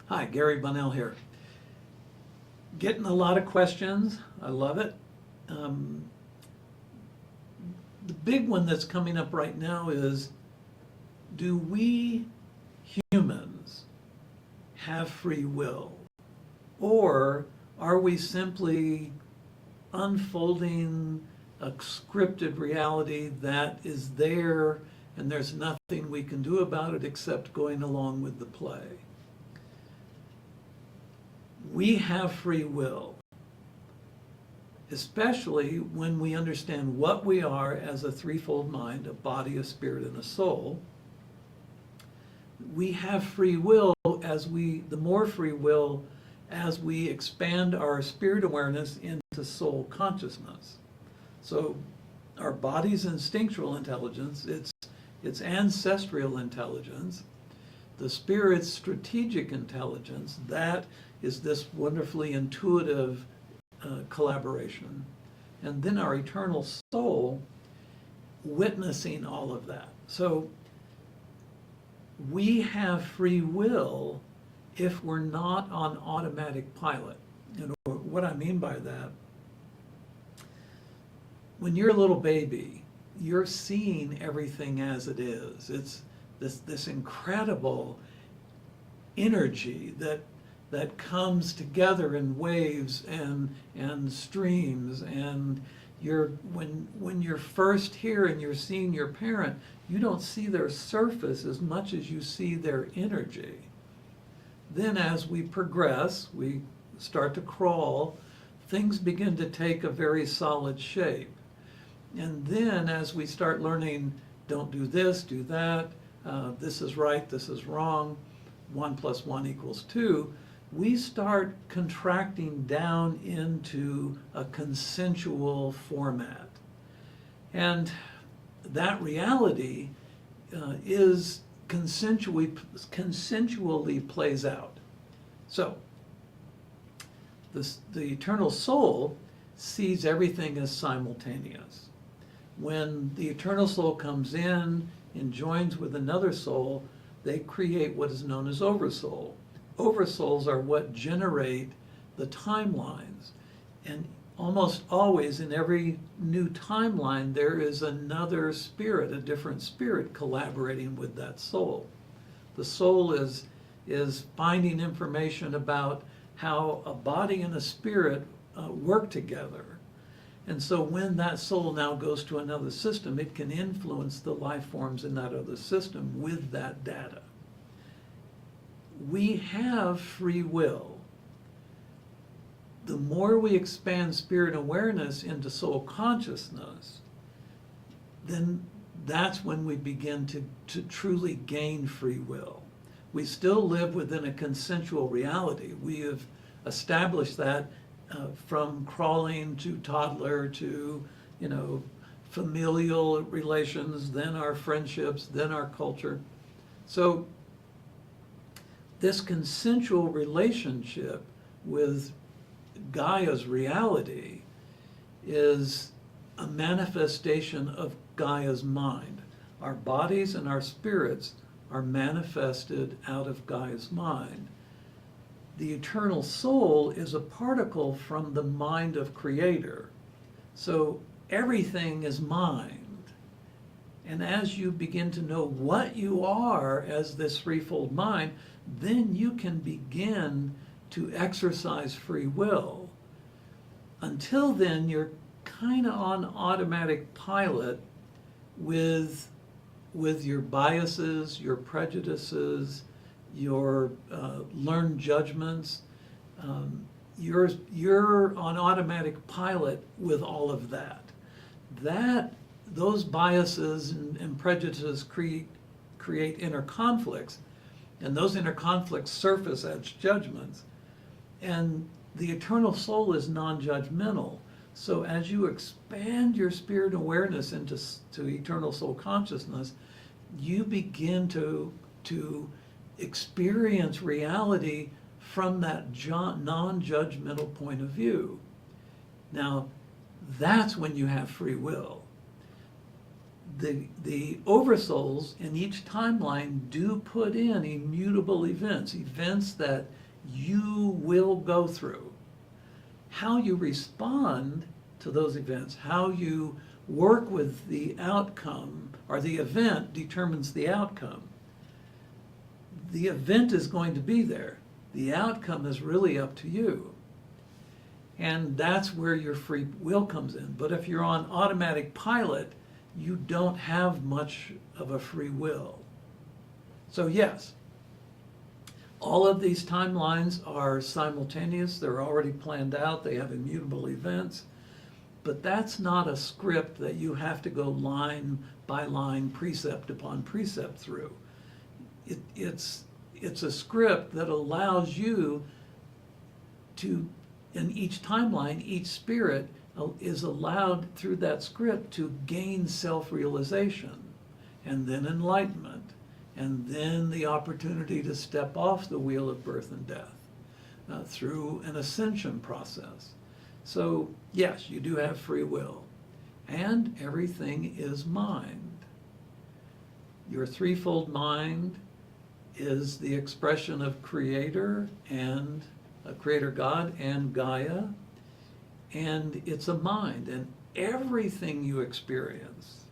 Hi, Gary Bonnell here. Getting a lot of questions. I love it. The big one that's coming up right now is, do we humans have free will? Or are we simply unfolding a scripted reality that is there and there's nothing we can do about it except going along with the play? We have free will, especially when we understand what we are as a threefold mind, a body, a spirit, and a soul. We have free will the more free will as we expand our spirit awareness into soul consciousness. So our body's instinctual intelligence, its ancestral intelligence, the spirit's strategic intelligence, that is this wonderfully intuitive collaboration. And then our eternal soul witnessing all of that. So we have free will if we're not on automatic pilot. And what I mean by that, when you're a little baby, you're seeing everything as it is. It's this incredible energy that comes together in waves and streams, and when you're first here and you're seeing your parent, you don't see their surface as much as you see their energy. Then as we progress, we start to crawl, things begin to take a very solid shape. And then as we start learning, don't do this, do that, this is right, this is wrong, 1 + 1 = 2, we start contracting down into a consensual format. And that reality is consensually plays out. So the eternal soul sees everything as simultaneous. When the eternal soul comes in and joins with another soul, they create what is known as oversoul. Oversouls are what generate the timelines. And almost always in every new timeline, there is another spirit, a different spirit collaborating with that soul. The soul is finding information about how a body and a spirit work together. And so when that soul now goes to another system, it can influence the life forms in that other system with that data. We have free will. The more we expand spirit awareness into soul consciousness, then that's when we begin to truly gain free will. We still live within a consensual reality. We have established that from crawling to toddler to, familial relations, then our friendships, then our culture. So this consensual relationship with Gaia's reality is a manifestation of Gaia's mind. Our bodies and our spirits are manifested out of Gaia's mind. The eternal soul is a particle from the mind of Creator. So everything is mind. And as you begin to know what you are as this threefold mind, then you can begin to exercise free will. Until then, you're kind of on automatic pilot with your biases, your prejudices, your learned judgments. You're on automatic pilot with all of that. Those biases and prejudices create inner conflicts, and those inner conflicts surface as judgments. And the eternal soul is non-judgmental. So as you expand your spirit awareness into eternal soul consciousness, you begin to experience reality from that non-judgmental point of view. Now, that's when you have free will. the oversouls in each timeline do put in immutable events that you will go through. How you respond to those events, how you work with the outcome, or the event determines the outcome. The event is going to be there. The outcome is really up to you. And that's where your free will comes in. But if you're on automatic pilot, you don't have much of a free will. So yes, all of these timelines are simultaneous. They're already planned out. They have immutable events. But that's not a script that you have to go line by line, precept upon precept through. It's a script that allows you to, in each timeline, each spirit is allowed through that script to gain self-realization, and then enlightenment, and then the opportunity to step off the wheel of birth and death through an ascension process. So yes, you do have free will, and everything is mind. Your threefold mind is the expression of Creator and Creator God and Gaia, and it's a mind, and everything you experience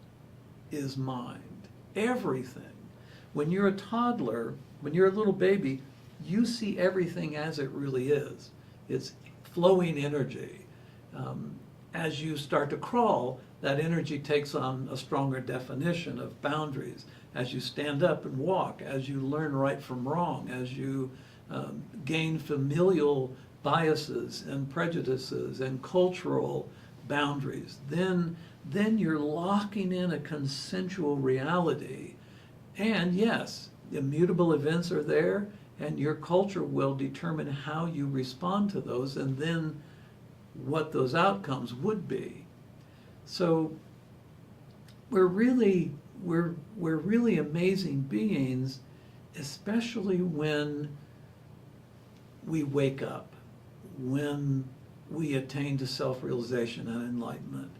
is mind. Everything. When you're a toddler, when you're a little baby, you see everything as it really is. It's flowing energy. As you start to crawl, that energy takes on a stronger definition of boundaries. As you stand up and walk, as you learn right from wrong, as you gain familial biases and prejudices and cultural boundaries, then you're locking in a consensual reality. And yes, immutable events are there, and your culture will determine how you respond to those, and then what those outcomes would be. So we're really amazing beings, especially when we wake up, when we attain to self-realization and enlightenment.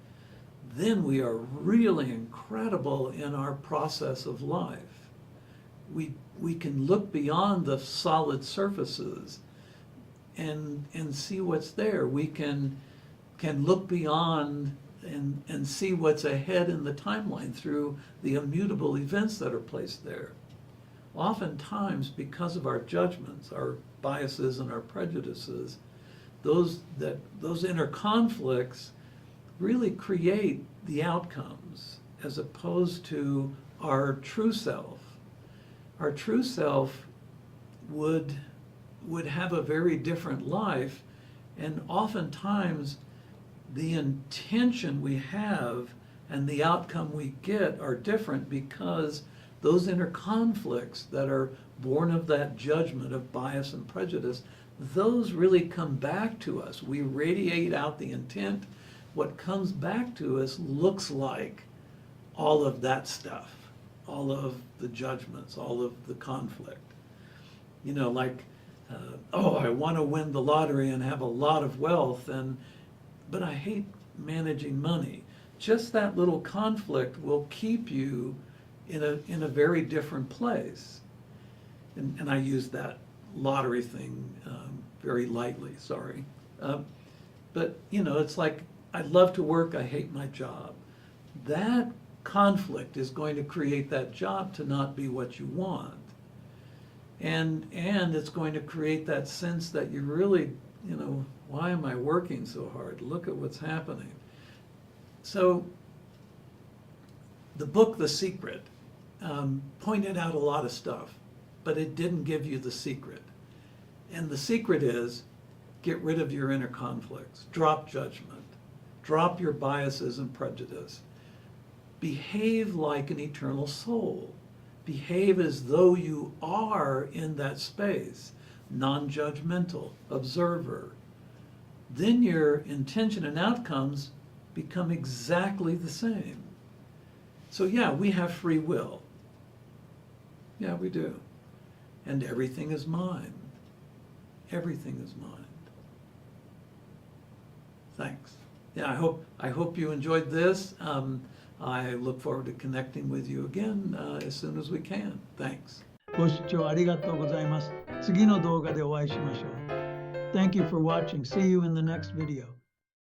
Then we are really incredible in our process of life. We can look beyond the solid surfaces and see what's there. We can look beyond and see what's ahead in the timeline through the immutable events that are placed there. Oftentimes, because of our judgments, our biases and our prejudices, those inner conflicts really create the outcomes as opposed to our true self. Our true self would have a very different life, and oftentimes the intention we have and the outcome we get are different because those inner conflicts that are born of that judgment of bias and prejudice, those really come back to us. We radiate out the intent. What comes back to us looks like all of that stuff, all of the judgments, all of the conflict. You know, like, I want to win the lottery and have a lot of wealth, but I hate managing money. Just that little conflict will keep you in a very different place. And I use that lottery thing very lightly, sorry. But, you know, it's like, I love to work, I hate my job. That conflict is going to create that job to not be what you want. And it's going to create that sense that you really, you know, why am I working so hard? Look at what's happening. So the book, The Secret, pointed out a lot of stuff, but it didn't give you the secret. And the secret is, get rid of your inner conflicts, drop judgment, drop your biases and prejudice. Behave like an eternal soul. Behave as though you are in that space, non-judgmental, observer. Then your intention and outcomes become exactly the same. So yeah, we have free will. Yeah, we do. And everything is mind. Everything is mind. Thanks. Yeah, I hope you enjoyed this. I look forward to connecting with you again as soon as we can. Thanks. ご視聴ありがとうございます。次の動画でお会いしましょう。Thank you for watching. See you in the next video.